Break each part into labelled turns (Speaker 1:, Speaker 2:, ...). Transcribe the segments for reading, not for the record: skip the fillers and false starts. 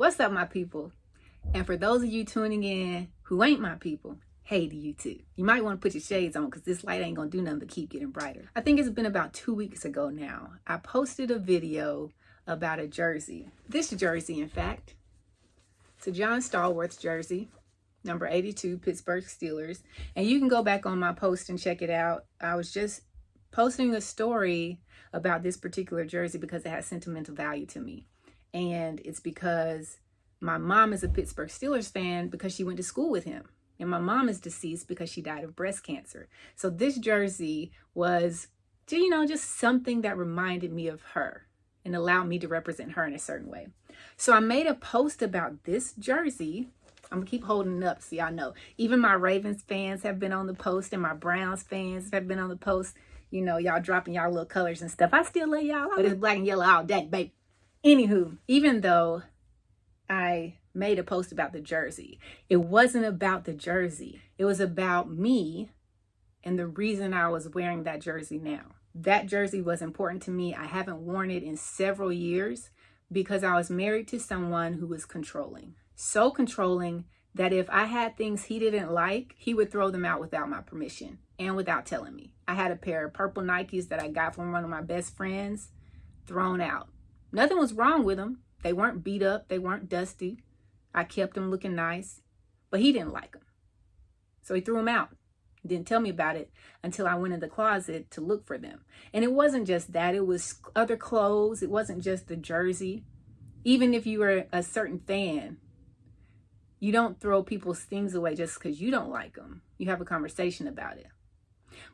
Speaker 1: What's up, my people? And for those of you tuning in who ain't my people, hey to you too. You might want to put your shades on because this light ain't gonna do nothing but keep getting brighter. I think it's been about 2 weeks ago now. I posted a video about a jersey. This jersey, in fact. It's a John Stallworth jersey, number 82, Pittsburgh Steelers. And you can go back on my post and check it out. I was just posting a story about this particular jersey because it has sentimental value to me. And it's because my mom is a Pittsburgh Steelers fan because she went to school with him. And my mom is deceased because she died of breast cancer. So this jersey was, just something that reminded me of her and allowed me to represent her in a certain way. So I made a post about this jersey. I'm gonna keep holding it up so y'all know. Even my Ravens fans have been on the post and my Browns fans have been on the post. Y'all dropping y'all little colors and stuff. I still love y'all, but it's black and yellow all day, baby. Anywho, even though I made a post about the jersey, it wasn't about the jersey. It was about me and the reason I was wearing that jersey now. That jersey was important to me. I haven't worn it in several years because I was married to someone who was controlling. So controlling that if I had things he didn't like, he would throw them out without my permission and without telling me. I had a pair of purple Nikes that I got from one of my best friends, thrown out. Nothing was wrong with them. They weren't beat up. They weren't dusty. I kept them looking nice, but he didn't like them. So he threw them out. Didn't tell me about it until I went in the closet to look for them. And it wasn't just that. It was other clothes. It wasn't just the jersey. Even if you were a certain fan, you don't throw people's things away just because you don't like them. You have a conversation about it.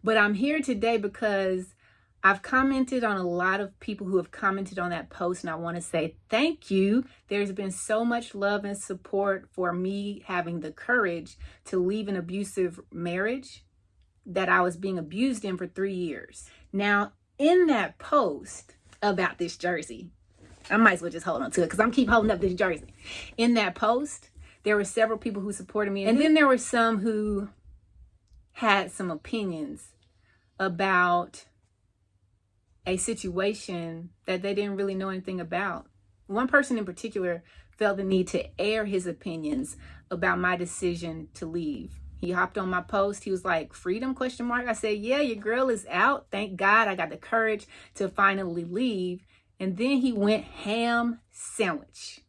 Speaker 1: But I'm here today because I've commented on a lot of people who have commented on that post, and I want to say thank you. There's been so much love and support for me having the courage to leave an abusive marriage that I was being abused in for 3 years. Now, in that post about this jersey, I might as well just hold on to it because I'm keep holding up this jersey. In that post, there were several people who supported me, and then there were some who had some opinions about a situation that they didn't really know anything about. One person in particular felt the need to air his opinions about my decision to leave. He hopped on my post. He was like, "Freedom?" ? I said, "Yeah, your girl is out. Thank God I got the courage to finally leave." And then he went ham sandwich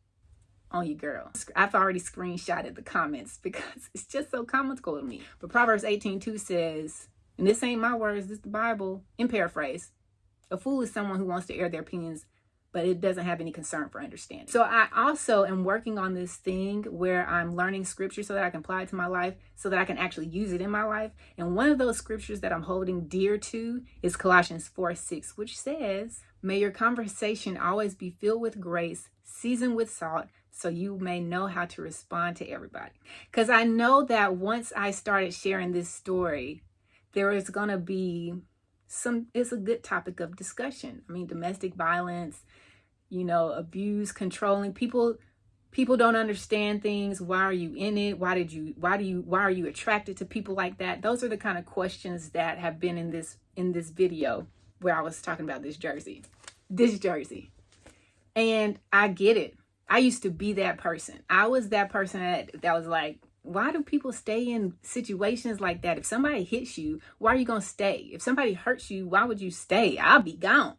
Speaker 1: on your girl. I've already screenshotted the comments because it's just so comical to me. But Proverbs 18:2 says, and this ain't my words, this is the Bible, in paraphrase, "A fool is someone who wants to air their opinions, but it doesn't have any concern for understanding." So I also am working on this thing where I'm learning scripture so that I can apply it to my life, so that I can actually use it in my life. And one of those scriptures that I'm holding dear to is Colossians 4:6, which says, "May your conversation always be filled with grace, seasoned with salt, so you may know how to respond to everybody." Because I know that once I started sharing this story, there is going to be it's a good topic of discussion. I mean, domestic violence, abuse, controlling people don't understand things. Why are you in it? Why are you attracted to people like that? Those are the kind of questions that have been in this video where I was talking about this jersey. And I get it. I used to be that person. I was that person that was like, why do people stay in situations like that? If somebody hits you, why are you going to stay? If somebody hurts you, why would you stay? I'll be gone.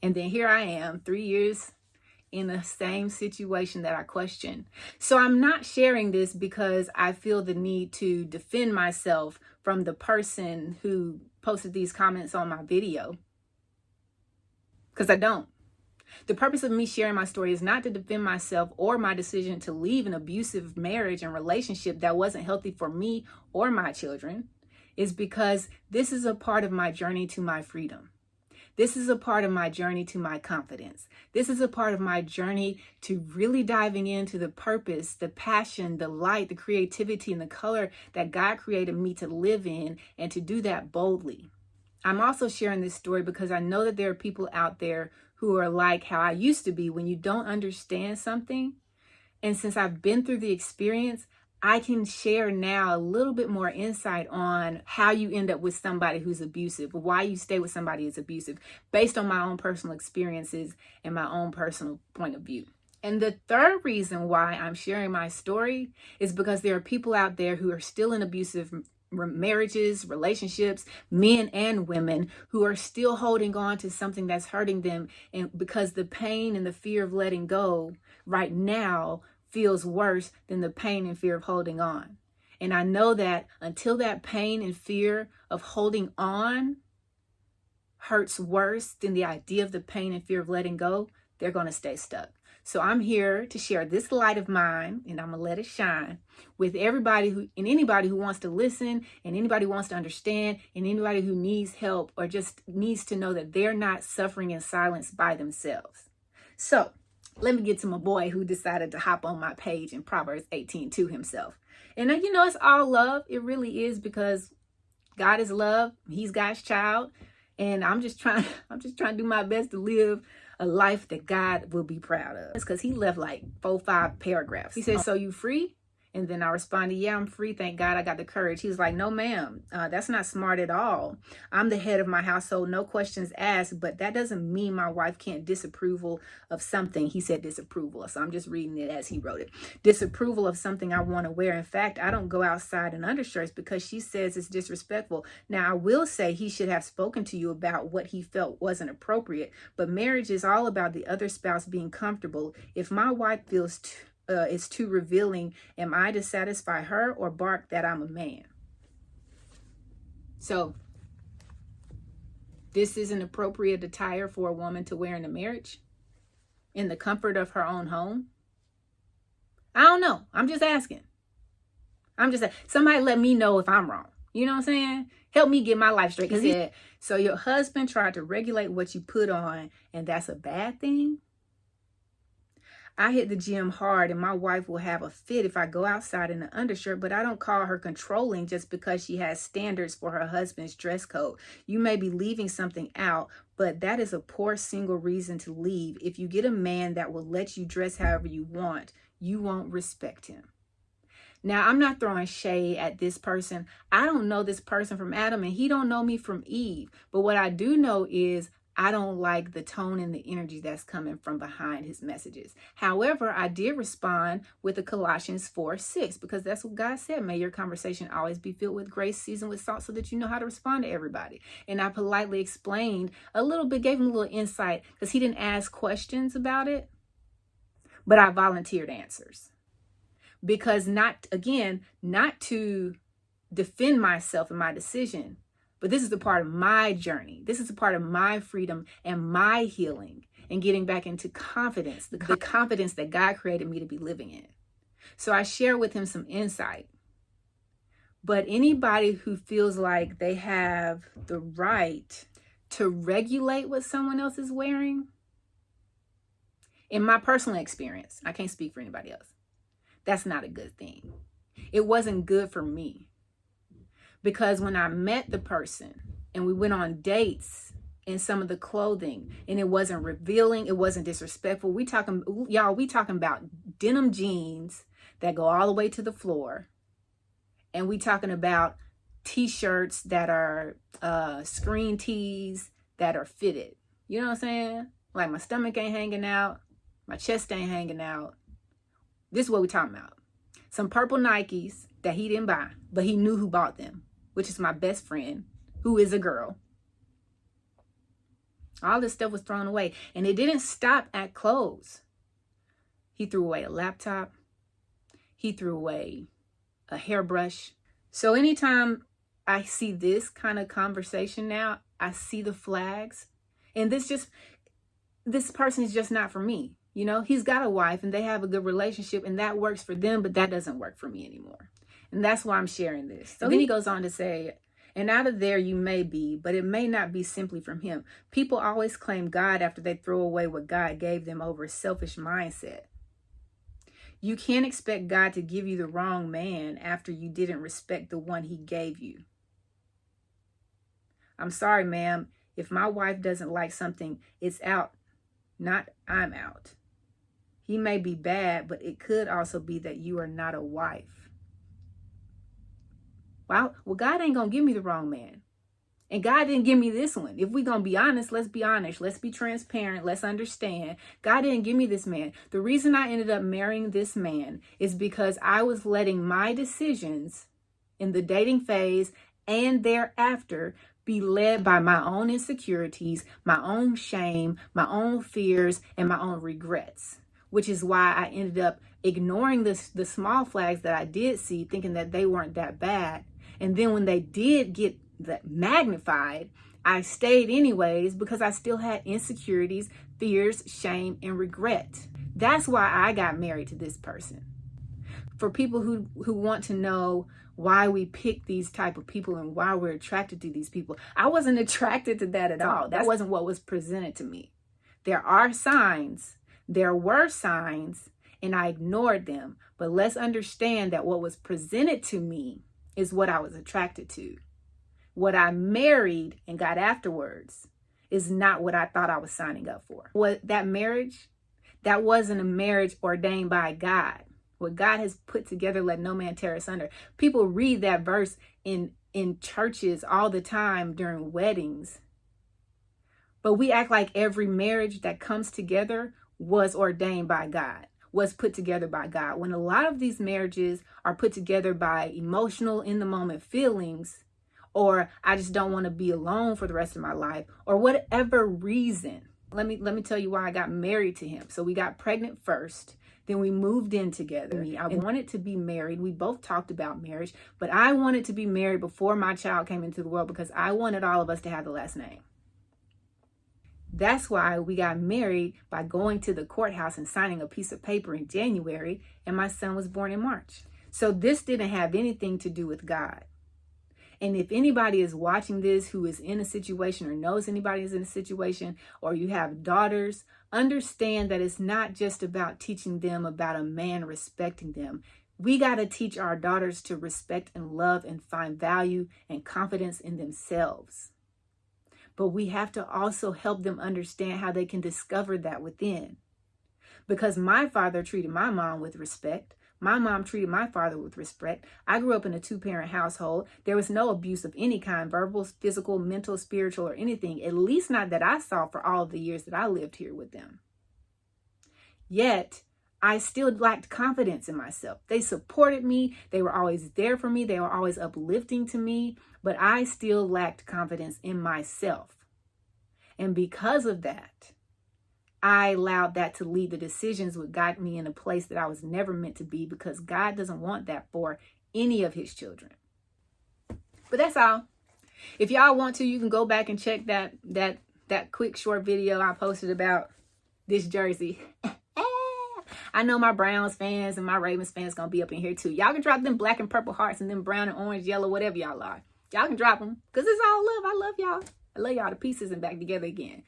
Speaker 1: And then here I am, 3 years in the same situation that I question. So I'm not sharing this because I feel the need to defend myself from the person who posted these comments on my video. Because I don't. The purpose of me sharing my story is not to defend myself or my decision to leave an abusive marriage and relationship that wasn't healthy for me or my children. It's because this is a part of my journey to my freedom. This is a part of my journey to my confidence. This is a part of my journey to really diving into the purpose, the passion, the light, the creativity, and the color that God created me to live in, and to do that boldly. I'm also sharing this story because I know that there are people out there who are like how I used to be when you don't understand something. And since I've been through the experience, I can share now a little bit more insight on how you end up with somebody who's abusive, why you stay with somebody who's abusive, based on my own personal experiences and my own personal point of view. And the third reason why I'm sharing my story is because there are people out there who are still in abusive marriages, relationships, men and women, who are still holding on to something that's hurting them. And because the pain and the fear of letting go right now feels worse than the pain and fear of holding on. And I know that until that pain and fear of holding on hurts worse than the idea of the pain and fear of letting go, they're going to stay stuck. So I'm here to share this light of mine, and I'm going to let it shine with everybody and anybody who wants to listen, and anybody who wants to understand, and anybody who needs help or just needs to know that they're not suffering in silence by themselves. So let me get to my boy who decided to hop on my page in Proverbs 18:2 himself. And it's all love. It really is, because God is love. He's God's child. And I'm just trying to do my best to live a life that God will be proud of. It's because he left like 4-5 paragraphs. He said, "So you free?" And then I responded, "Yeah, I'm free. Thank God I got the courage." He was like, "No, ma'am, that's not smart at all. I'm the head of my household, no questions asked, but that doesn't mean my wife can't disapproval of something." He said disapproval, so I'm just reading it as he wrote it. "Disapproval of something I want to wear. In fact, I don't go outside in undershirts because she says it's disrespectful. Now, I will say he should have spoken to you about what he felt wasn't appropriate, but marriage is all about the other spouse being comfortable. If my wife feels it's too revealing, am I to satisfy her or bark that I'm a man?" So this is an appropriate attire for a woman to wear in a marriage, in the comfort of her own home? I don't know. I'm just asking. Somebody let me know if I'm wrong. You know what I'm saying? Help me get my life straight. Because he said, "So your husband tried to regulate what you put on, and that's a bad thing? I hit the gym hard and my wife will have a fit if I go outside in an undershirt, but I don't call her controlling just because she has standards for her husband's dress code. You may be leaving something out, but that is a poor single reason to leave. If you get a man that will let you dress however you want, you won't respect him." Now, I'm not throwing shade at this person. I don't know this person from Adam, and he don't know me from Eve. But what I do know is I don't like the tone and the energy that's coming from behind his messages. However, I did respond with the Colossians 4:6, because that's what God said. May your conversation always be filled with grace, seasoned with salt, so that you know how to respond to everybody. And I politely explained a little bit, gave him a little insight, because he didn't ask questions about it, but I volunteered answers. Because not to defend myself and my decision, but this is a part of my journey. This is a part of my freedom and my healing and getting back into confidence, the confidence that God created me to be living in. So I share with him some insight. But anybody who feels like they have the right to regulate what someone else is wearing, in my personal experience, I can't speak for anybody else, that's not a good thing. It wasn't good for me. Because when I met the person and we went on dates in some of the clothing, and it wasn't revealing, it wasn't disrespectful. We talking about denim jeans that go all the way to the floor. And we talking about t-shirts that are screen tees that are fitted. You know what I'm saying? Like my stomach ain't hanging out, my chest ain't hanging out. This is what we talking about. Some purple Nikes that he didn't buy, but he knew who bought them, which is my best friend, who is a girl. All this stuff was thrown away. And it didn't stop at clothes. He threw away a laptop. He threw away a hairbrush. So anytime I see this kind of conversation now, I see the flags. And this person is just not for me. You know, he's got a wife and they have a good relationship and that works for them, but that doesn't work for me anymore. And that's why I'm sharing this. So then he goes on to say, "And out of there you may be, but it may not be simply from him. People always claim God after they throw away what God gave them over a selfish mindset. You can't expect God to give you the wrong man after you didn't respect the one he gave you. I'm sorry, ma'am. If my wife doesn't like something, it's out, not I'm out. He may be bad, but it could also be that you are not a wife." Well, God ain't going to give me the wrong man. And God didn't give me this one. If we're going to be honest, let's be honest. Let's be transparent. Let's understand. God didn't give me this man. The reason I ended up marrying this man is because I was letting my decisions in the dating phase and thereafter be led by my own insecurities, my own shame, my own fears, and my own regrets, which is why I ended up ignoring the small flags that I did see, thinking that they weren't that bad. And then when they did get that magnified, I stayed anyways because I still had insecurities, fears, shame, and regret. That's why I got married to this person. For people who want to know why we pick these type of people and why we're attracted to these people, I wasn't attracted to that at all. That wasn't what was presented to me. There were signs, and I ignored them. But let's understand that what was presented to me is what I was attracted to. What I married and got afterwards is not what I thought I was signing up for. That marriage, that wasn't a marriage ordained by God. What God has put together, let no man tear asunder. People read that verse in churches all the time during weddings. But we act like every marriage that comes together was ordained by God, was put together by God. When a lot of these marriages are put together by emotional, in the moment feelings, or I just don't want to be alone for the rest of my life, or whatever reason. Let me tell you why I got married to him. So we got pregnant first, then we moved in together. I wanted to be married. We both talked about marriage, but I wanted to be married before my child came into the world because I wanted all of us to have the last name. That's why we got married by going to the courthouse and signing a piece of paper in January, and my son was born in March. So this didn't have anything to do with God. And if anybody is watching this who is in a situation or knows anybody is in a situation, or you have daughters, understand that it's not just about teaching them about a man respecting them. We got to teach our daughters to respect and love and find value and confidence in themselves. But we have to also help them understand how they can discover that within. Because my father treated my mom with respect. My mom treated my father with respect. I grew up in a 2-parent household. There was no abuse of any kind, verbal, physical, mental, spiritual, or anything, at least not that I saw for all of the years that I lived here with them. Yet, I still lacked confidence in myself. They supported me. They were always there for me. They were always uplifting to me, but I still lacked confidence in myself. And because of that, I allowed that to lead the decisions that got me in a place that I was never meant to be, because God doesn't want that for any of his children. But that's all. If y'all want to, you can go back and check that quick short video I posted about this jersey. I know my Browns fans and my Ravens fans gonna be up in here too. Y'all can drop them black and purple hearts and them brown and orange, yellow, whatever y'all are. Y'all can drop them because it's all love. I love y'all. I love y'all to pieces and back together again.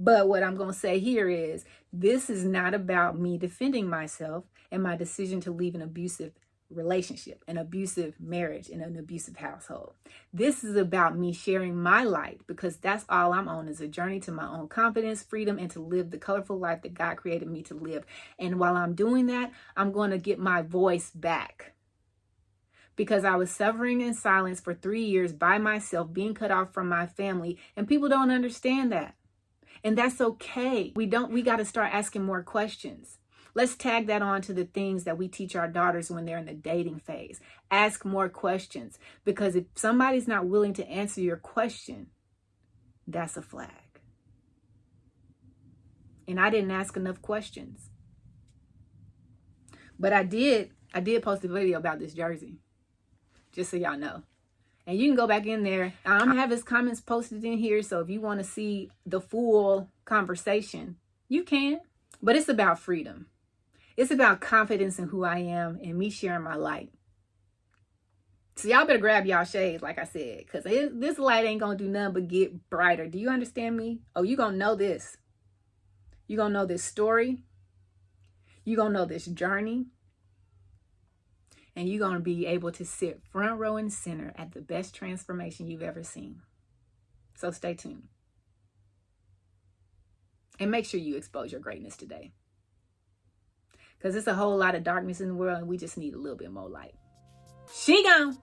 Speaker 1: But what I'm going to say here is this is not about me defending myself and my decision to leave an abusive relationship, an abusive marriage, and an abusive household. This is about me sharing my light, because that's all I'm on, is a journey to my own confidence, freedom, and to live the colorful life that God created me to live. And while I'm doing that, I'm going to get my voice back. Because I was suffering in silence for 3 years by myself, being cut off from my family, and people don't understand that. And that's okay. We got to start asking more questions. Let's tag that on to the things that we teach our daughters when they're in the dating phase. Ask more questions, because if somebody's not willing to answer your question, that's a flag. And I didn't ask enough questions. But I did post a video about this jersey, just so y'all know. And you can go back in there. I'm going to have his comments posted in here. So if you want to see the full conversation, you can. But it's about freedom. It's about confidence in who I am and me sharing my light. So y'all better grab y'all shades, like I said, because this light ain't going to do nothing but get brighter. Do you understand me? Oh, you're going to know this. You're going to know this story. You're going to know this journey. And you're going to be able to sit front row and center at the best transformation you've ever seen. So stay tuned. And make sure you expose your greatness today. Because there's a whole lot of darkness in the world, and we just need a little bit more light. She gone.